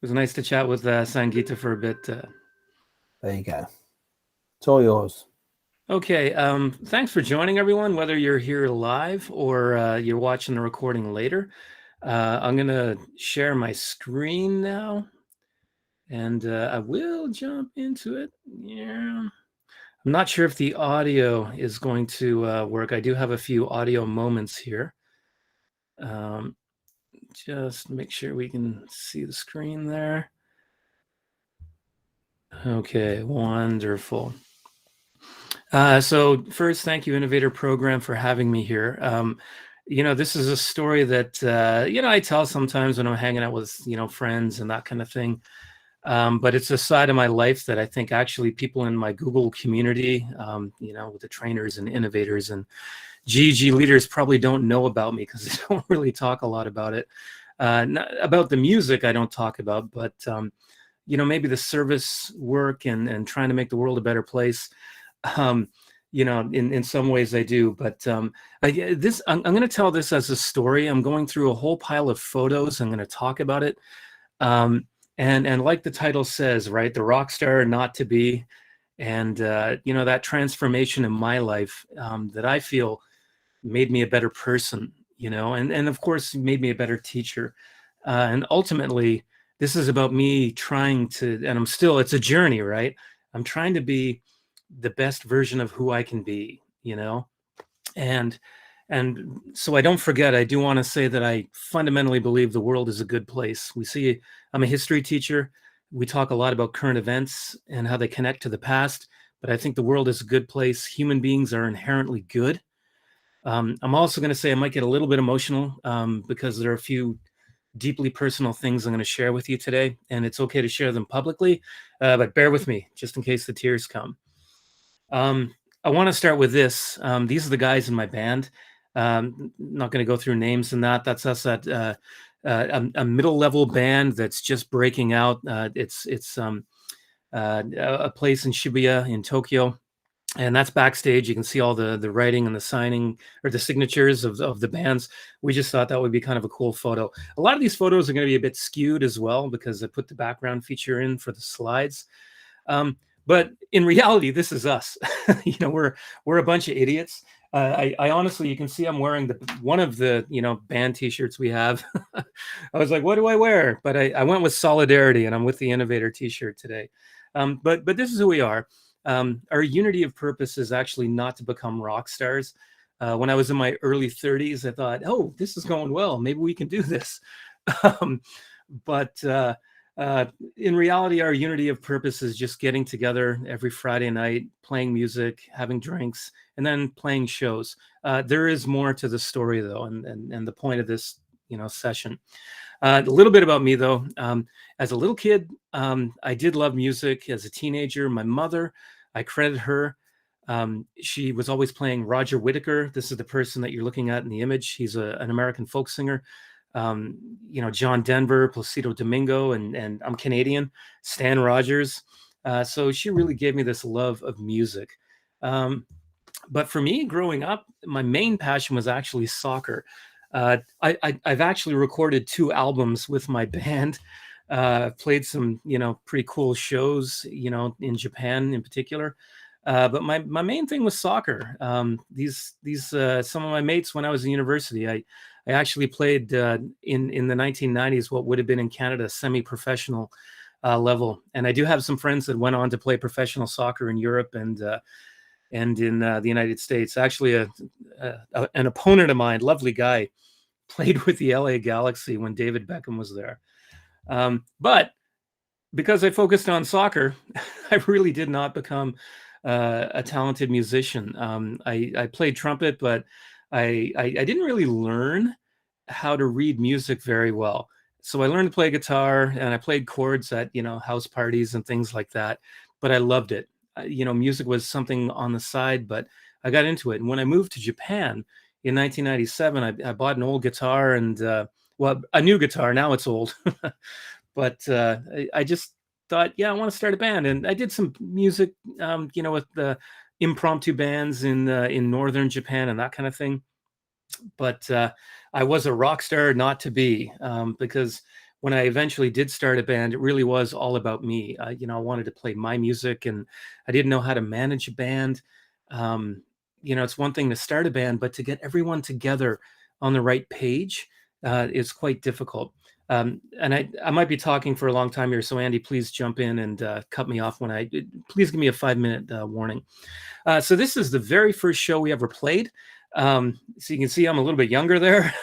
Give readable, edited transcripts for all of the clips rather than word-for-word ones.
was nice to chat with Sangeeta for a bit. There you go. It's all yours. Okay, thanks for joining everyone, whether you're here live or you're watching the recording later. I'm going to share my screen now, and I will jump into it. Yeah. I'm not sure if the audio is going to work. I do have a few audio moments here. Um, just make sure we can see the screen there. Okay, wonderful. So first, thank you, Innovator Program, for having me here. This is a story that I tell sometimes when I'm hanging out with friends and that kind of thing. But it's a side of my life that I think actually people in my Google community, with the trainers and innovators and GG leaders probably don't know about me because they don't really talk a lot about it. About the music, I don't talk about, but maybe the service work and trying to make the world a better place. um in some ways I do, but I'm going to tell this as a story. I'm going through a whole pile of photos. I'm going to talk about it, um and like the title says, right, the rock star not to be. And that transformation in my life, that I feel made me a better person, and of course made me a better teacher. And ultimately this is about me trying to, and it's a journey, right? I'm trying to be the best version of who I can be, and so I don't forget, I do want to say that I fundamentally believe the world is a good place. I'm a history teacher. We talk a lot about current events and how they connect to the past, but I think the world is a good place. Human beings are inherently good. I'm also going to say I might get a little bit emotional, because there are a few deeply personal things I'm going to share with you today, and it's okay to share them publicly, but bear with me just in case the tears come. Um, I want to start with this. These are the guys in my band. Not going to go through names and that. That's us at a middle level band that's just breaking out. It's a place in Shibuya in Tokyo, and that's backstage. You can see all the writing and the signing or the signatures of the bands. We just thought that would be kind of a cool photo. A lot of these photos are going to be a bit skewed as well because I put the background feature in for the slides. But in reality, this is us. We're a bunch of idiots. I honestly, you can see I'm wearing one of the band T-shirts we have. I was like, what do I wear? But I went with solidarity, and I'm with the Innovator T-shirt today. But this is who we are. Our unity of purpose is actually not to become rock stars. When I was in my early 30s, I thought, oh, this is going well. Maybe we can do this. Um, but in reality, our unity of purpose is just getting together every Friday night, playing music, having drinks, and then playing shows. There is more to the story, though, and the point of this session. A little bit about me, though. As a little kid, I did love music. As a teenager, my mother, I credit her. She was always playing Roger Whittaker. This is the person that you're looking at in the image. He's an American folk singer. John Denver, Placido Domingo, and I'm Canadian, Stan Rogers. So she really gave me this love of music. But for me, growing up, my main passion was actually soccer. I've actually recorded 2 albums with my band. Played some, pretty cool shows, in Japan in particular. But my main thing was soccer. These some of my mates when I was in university, I actually played in the 1990s what would have been in Canada semi-professional level, and I do have some friends that went on to play professional soccer in Europe and in the United States. Actually, an opponent of mine, lovely guy, played with the LA Galaxy when David Beckham was there. But because I focused on soccer, I really did not become a talented musician. I played trumpet, but I didn't really learn how to read music very well. So I learned to play guitar, and I played chords at house parties and things like that. But I loved it. Music was something on the side, but I got into it. And when I moved to Japan in 1997, I bought an old guitar and a new guitar. Now it's old, but I just thought, yeah, I want to start a band, and I did some music, with the impromptu bands in northern Japan and that kind of thing. But I was a rock star not to be, because when I eventually did start a band, it really was all about me. I wanted to play my music, and I didn't know how to manage a band. Um, it's one thing to start a band, but to get everyone together on the right page is quite difficult. And I might be talking for a long time here, so Andy, please jump in and cut me off please give me a 5-minute warning. So this is the very first show we ever played. So you can see I'm a little bit younger there.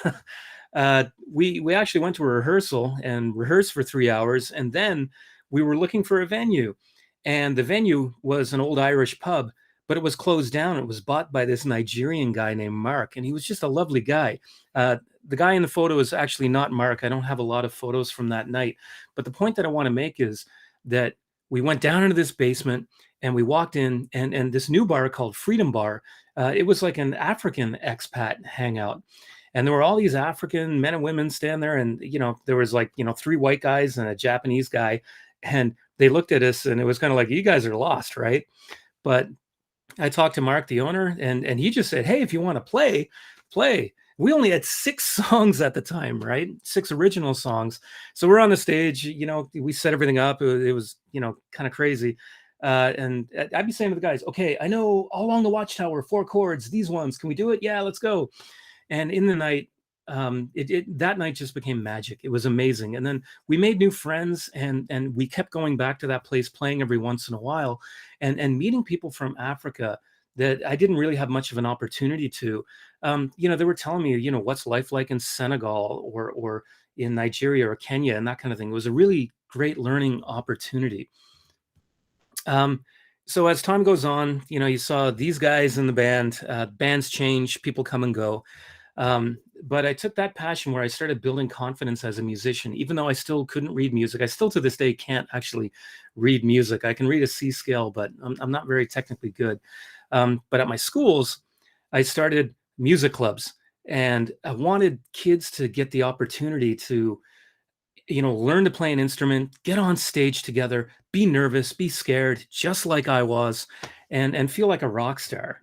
We actually went to a rehearsal and rehearsed for 3 hours, and then we were looking for a venue, and the venue was an old Irish pub, but it was closed down. It was bought by this Nigerian guy named Mark, and he was just a lovely guy. The guy in the photo is actually not Mark. I don't have a lot of photos from that night, but the point that I want to make is that we went down into this basement and we walked in, and this new bar called Freedom Bar. It was like an African expat hangout. And there were all these African men and women standing there, and there was like 3 white guys and a Japanese guy, and they looked at us, and it was kind of like, you guys are lost, right? But I talked to Mark, the owner, and he just said, hey, if you want to play, play. We only had 6 songs at the time, right? 6 original songs. So we're on the stage, we set everything up. It was kind of crazy. And I'd be saying to the guys, okay, I know All Along the Watchtower, 4 chords, these ones, can we do it? Yeah, let's go. And in the night, that night just became magic. It was amazing. And then we made new friends, and we kept going back to that place, playing every once in a while, and meeting people from Africa that I didn't really have much of an opportunity to. They were telling me, what's life like in Senegal or in Nigeria or Kenya and that kind of thing. It was a really great learning opportunity. So as time goes on, you saw these guys in the band, bands change, people come and go. But I took that passion where I started building confidence as a musician, even though I still couldn't read music. I still to this day can't actually read music. I can read a C scale, but I'm not very technically good. But at my schools, I started music clubs, and I wanted kids to get the opportunity to, learn to play an instrument, get on stage together, be nervous, be scared, just like I was, and feel like a rock star.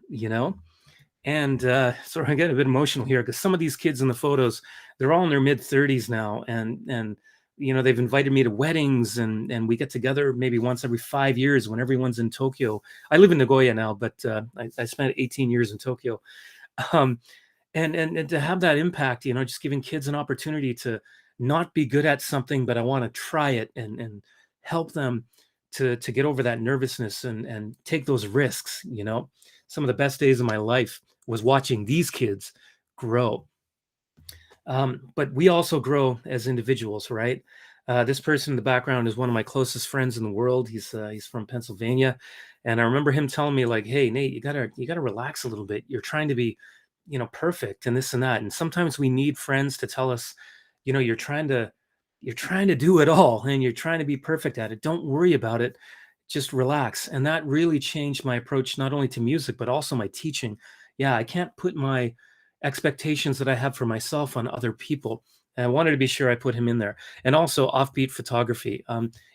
And so I get a bit emotional here because some of these kids in the photos, they're all in their mid-30s now, and they've invited me to weddings, and we get together maybe once every 5 years when everyone's in Tokyo. I live in Nagoya now, but I spent 18 years in Tokyo. Um, and to have that impact, just giving kids an opportunity to not be good at something, but I want to try it and help them to get over that nervousness and take those risks. Some of the best days of my life was watching these kids grow. But we also grow as individuals, right? This person in the background is one of my closest friends in the world. He's from Pennsylvania, and I remember him telling me, like, "Hey, Nate, you gotta relax a little bit. You're trying to be, perfect and this and that. And sometimes we need friends to tell us, you're trying to do it all, and you're trying to be perfect at it. Don't worry about it. Just relax." And that really changed my approach, not only to music, but also my teaching. Yeah, I can't put my expectations that I have for myself on other people. And I wanted to be sure I put him in there. And also offbeat photography.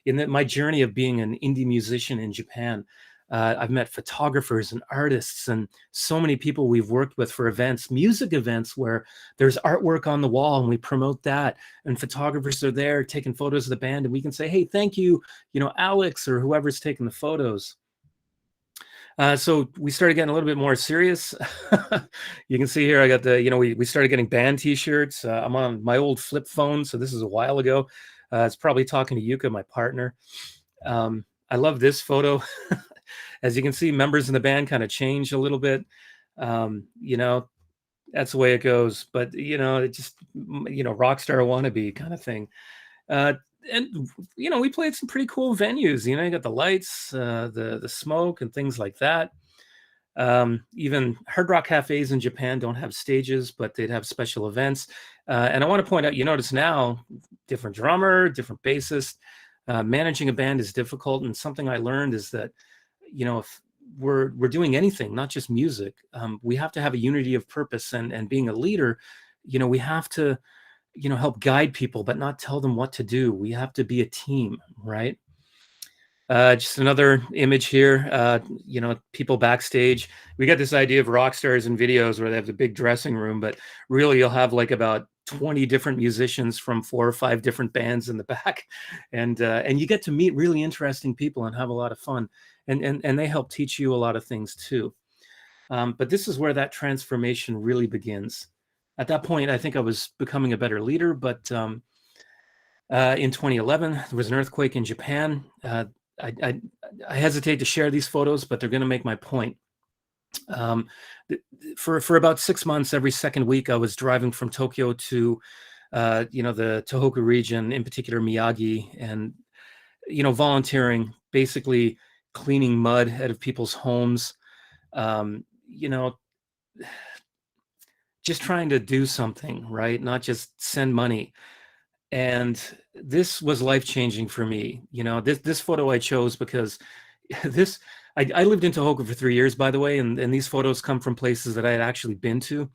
My journey of being an indie musician in Japan, I've met photographers and artists and so many people we've worked with for events, music events where there's artwork on the wall and we promote that. And photographers are there taking photos of the band, and we can say, hey, thank you, Alex or whoever's taking the photos. So we started getting a little bit more serious. You can see here, I got we started getting band t-shirts. I'm on my old flip phone, so this is a while ago. It's probably talking to Yuka, my partner. I love this photo. As you can see, members in the band kind of changed a little bit. That's the way it goes. But, it just, rockstar wannabe kind of thing. And we played some pretty cool venues. You got the lights, the smoke, and things like that. Even Hard Rock cafes in Japan don't have stages, but they'd have special events. And I want to point out, you notice now, different drummer, different bassist. Managing a band is difficult, and something I learned is that, if we're doing anything, not just music, we have to have a unity of purpose, and being a leader, we have to help guide people, but not tell them what to do. We have to be a team, right? Just another image here, people backstage. We got this idea of rock stars in videos where they have the big dressing room, but really you'll have like about 20 different musicians from 4 or 5 different bands in the back, and you get to meet really interesting people and have a lot of fun, and they help teach you a lot of things too. But this is where that transformation really begins. At that point, I think I was becoming a better leader, but in 2011, there was an earthquake in Japan. I, I, I hesitate to share these photos, but they're going to make my point. For about 6 months, every second week, I was driving from Tokyo to, the Tohoku region, in particular Miyagi, and volunteering, basically cleaning mud out of people's homes. Um, you know, just trying to do something, right? Not just send money. And this was life-changing for me. This photo I chose because this I lived in Tohoku for 3 years, by the way, and these photos come from places that I had actually been to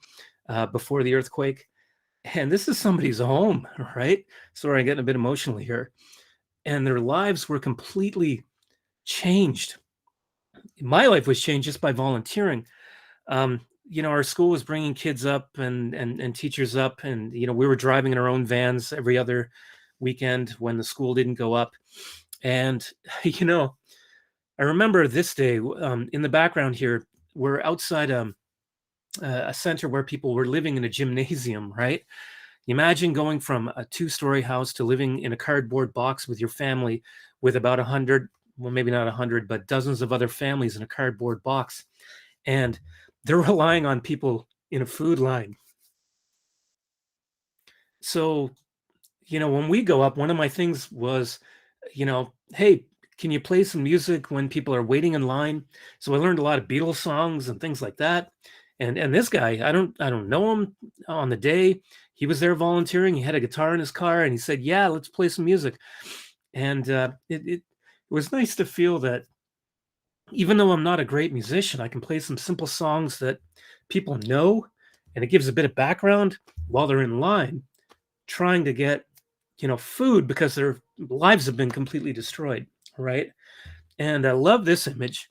before the earthquake. And this is somebody's home, right? Sorry, I'm getting a bit emotional here. And their lives were completely changed. My life was changed just by volunteering. Our school was bringing kids up and teachers up, and we were driving in our own vans every other weekend when the school didn't go up. And I remember this day, in the background here, we're outside a center where people were living in a gymnasium, right? Imagine going from a 2-story house to living in a cardboard box with your family, with about 100, well, maybe not 100, but dozens of other families in a cardboard box. And they're relying on people in a food line. So, when we go up, one of my things was, hey, can you play some music when people are waiting in line? So I learned a lot of Beatles songs and things like that. And this guy, I don't know him on the day. He was there volunteering. He had a guitar in his car, and he said, "Yeah, let's play some music." And it was nice to feel that even though I'm not a great musician, I can play some simple songs that people know, and it gives a bit of background while they're in line trying to get, food because their lives have been completely destroyed, right? And I love this image.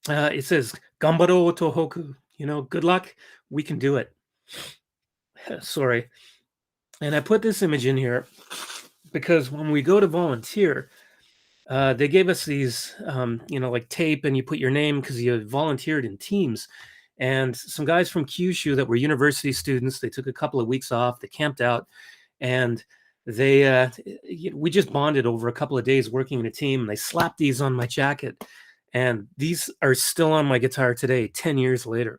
It says "Gambaro Tohoku." Good luck. We can do it. Sorry. And I put this image in here because when we go to volunteer, they gave us these, like tape, and you put your name because you volunteered in teams. And some guys from Kyushu that were university students, they took a couple of weeks off, they camped out, and we just bonded over a couple of days working in a team. And they slapped these on my jacket, and these are still on my guitar today, 10 years later.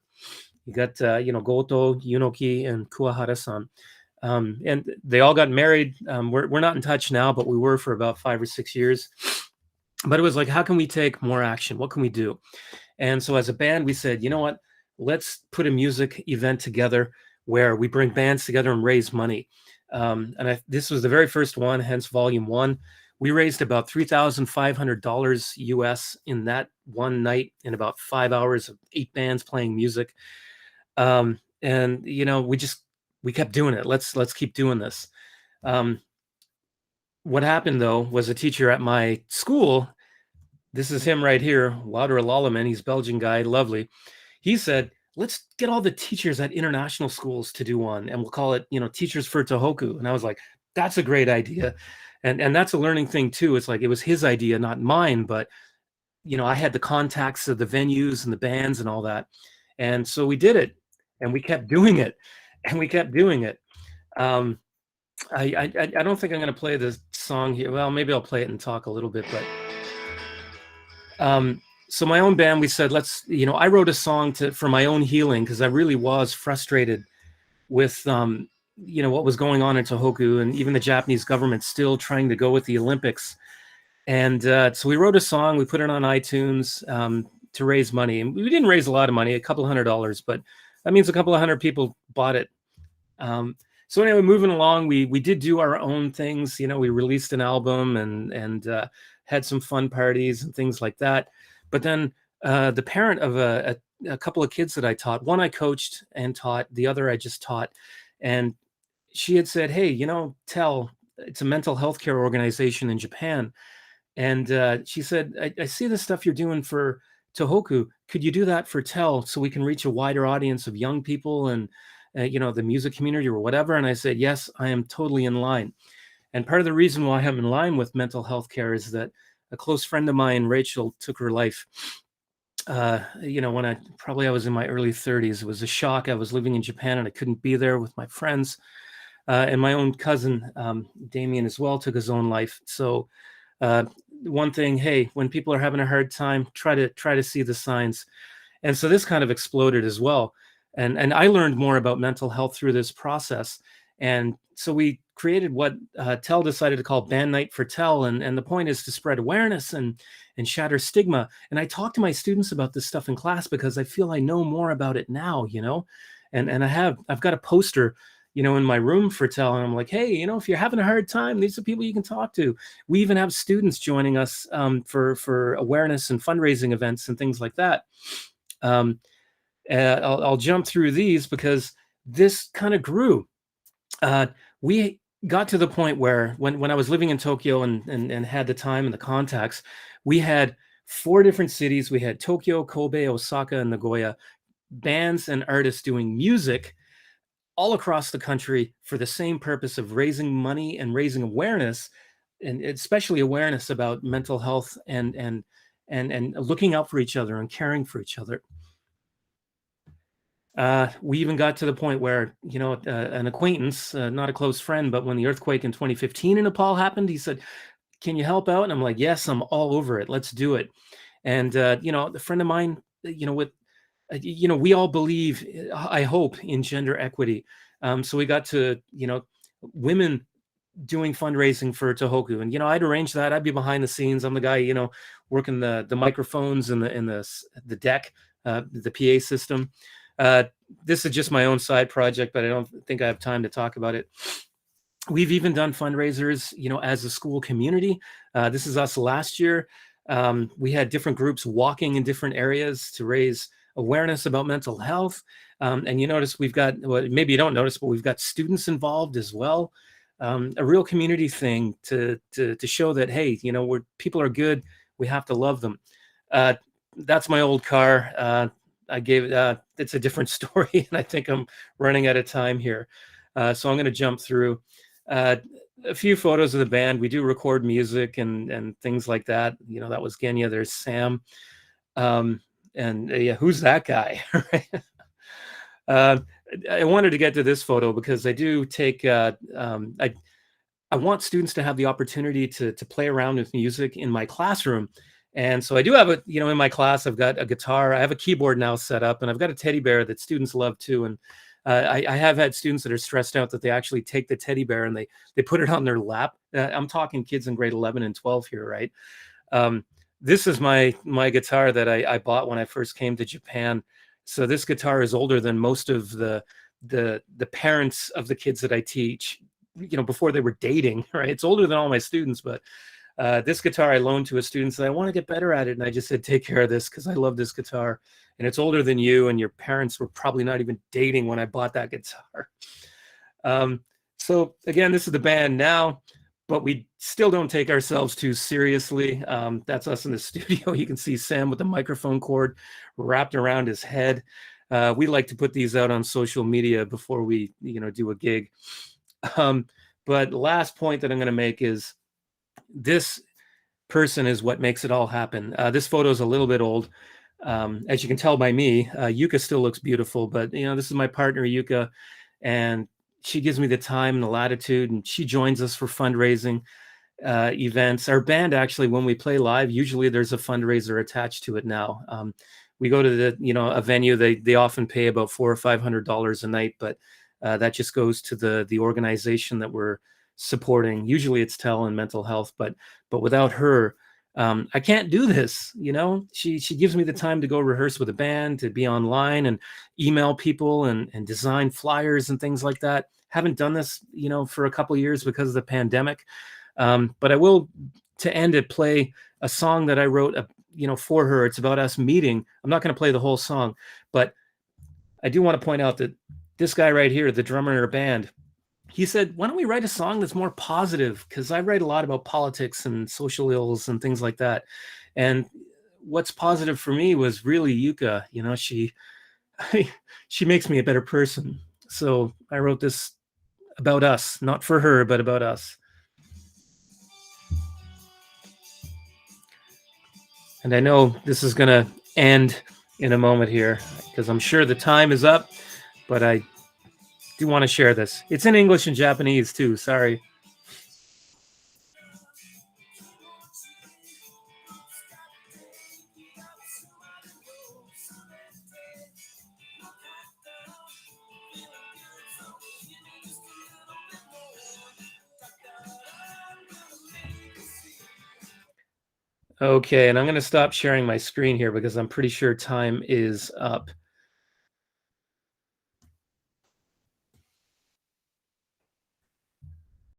You got, Goto, Yunoki, and Kuwahara-san. And they all got married. We're not in touch now, but we were for about 5 or 6 years. But it was like, how can we take more action? What can we do? And so as a band, we said, you know what? Let's put a music event together where we bring bands together and raise money. This was the very first one, hence Volume 1. We raised about $3,500 US in that one night, in about 5 hours of 8 bands playing music. And we kept doing it. Let's keep doing this. What happened though was a teacher at my school, this is him right here, Wouter Lalaman, he's a Belgian guy, lovely. He said, let's get all the teachers at international schools to do one, and we'll call it, Teachers for Tohoku. And I was like, that's a great idea. And that's a learning thing too. It's like, it was his idea, not mine, but I had the contacts of the venues and the bands and all that. And so we did it, and we kept doing it, and we kept doing it. I don't think I'm going to play this song here. Well, maybe I'll play it and talk a little bit, but so my own band, we said, let's, I wrote a song for my own healing, because I really was frustrated with, what was going on in Tohoku, and even the Japanese government still trying to go with the Olympics. And so we wrote a song, we put it on iTunes to raise money. And we didn't raise a lot of money, a couple $100, but that means a couple of 100 people bought it. So anyway, moving along, we did do our own things. We released an album and had some fun parties and things like that. But then the parent of a couple of kids that I taught, one I coached and taught, the other I just taught. And she had said, hey, TEL, it's a mental health care organization in Japan. And she said, I see the stuff you're doing for Tohoku. Could you do that for TEL so we can reach a wider audience of young people? And the music community or whatever? And I said, yes, I am totally in line. And part of the reason why I'm in line with mental health care is that a close friend of mine, Rachel, took her life. When I was in my early 30s. It was a shock. I was living in Japan and I couldn't be there with my friends. And my own cousin, Damien, as well, took his own life. So one thing, hey, when people are having a hard time, try to see the signs. And so this kind of exploded as well. And I learned more about mental health through this process. And so we created what Tell decided to call Band Night for Tell. And the point is to spread awareness and shatter stigma. And I talk to my students about this stuff in class because I feel I know more about it now, and I've got a poster, in my room for Tell. And I'm like, hey, if you're having a hard time, these are people you can talk to. We even have students joining us for awareness and fundraising events and things like that. I'll jump through these because this kind of grew. We got to the point where when I was living in Tokyo and had the time and the contacts, we had 4 different cities. We had Tokyo, Kobe, Osaka, and Nagoya, bands and artists doing music all across the country for the same purpose of raising money and raising awareness, and especially awareness about mental health and looking out for each other and caring for each other. We even got to the point where, an acquaintance, not a close friend, but when the earthquake in 2015 in Nepal happened, he said, can you help out? And I'm like, yes, I'm all over it. Let's do it. And, a friend of mine, we all believe, I hope, in gender equity. So we got to, women doing fundraising for Tohoku. And, I'd arrange that. I'd be behind the scenes. I'm the guy, working the microphones and the deck, the PA system. This is just my own side project, but I don't think I have time to talk about it. We've even done fundraisers, as a school community. This is us last year. We had different groups walking in different areas to raise awareness about mental health. And you notice we've got, well, maybe you don't notice, but we've got students involved as well. A real community thing to show that, hey, people are good. We have to love them. That's my old car. I gave it's a different story, and I think I'm running out of time here. So I'm going to jump through a few photos of the band. We do record music and things like that. That was Genya. There's Sam. Yeah, who's that guy? I wanted to get to this photo because I do take, I want students to have the opportunity to play around with music in my classroom. And so I do have in my class, I've got a guitar, I have a keyboard now set up, and I've got a teddy bear that students love too. And I have had students that are stressed out that they actually take the teddy bear and they put it on their lap. I'm talking kids in grade 11 and 12 here, right? This is my guitar that I bought when I first came to Japan. So this guitar is older than most of the parents of the kids that I teach, before they were dating, right? It's older than all my students, but this guitar I loaned to a student, said, I want to get better at it. And I just said, take care of this because I love this guitar. And it's older than you, and your parents were probably not even dating when I bought that guitar. So again, this is the band now, but we still don't take ourselves too seriously. That's us in the studio. You can see Sam with the microphone cord wrapped around his head. We like to put these out on social media before we, do a gig. But last point that I'm going to make is this person is what makes it all happen. This photo is a little bit old. As you can tell by me, Yuka still looks beautiful, but this is my partner, Yuka, and she gives me the time and the latitude, and she joins us for fundraising events. Our band, actually, when we play live, usually there's a fundraiser attached to it now. We go to a venue, they often pay about $400 or $500 a night, but that just goes to the organization that we're supporting. Usually it's Tell and mental health, but without her, I can't do this. She gives me the time to go rehearse with a band, to be online and email people and design flyers and things like that. Haven't done this, for a couple of years because of the pandemic. But I will, to end it, play a song that I wrote, for her. It's about us meeting. I'm not going to play the whole song, but I do want to point out that this guy right here, the drummer in our band, he said, why don't we write a song that's more positive? Because I write a lot about politics and social ills and things like that. And what's positive for me was really Yuka. She makes me a better person. So I wrote this about us, not for her, but about us. And I know this is going to end in a moment here because I'm sure the time is up, but I do want to share this. It's in English and Japanese too. Sorry. Okay, and I'm going to stop sharing my screen here because I'm pretty sure time is up.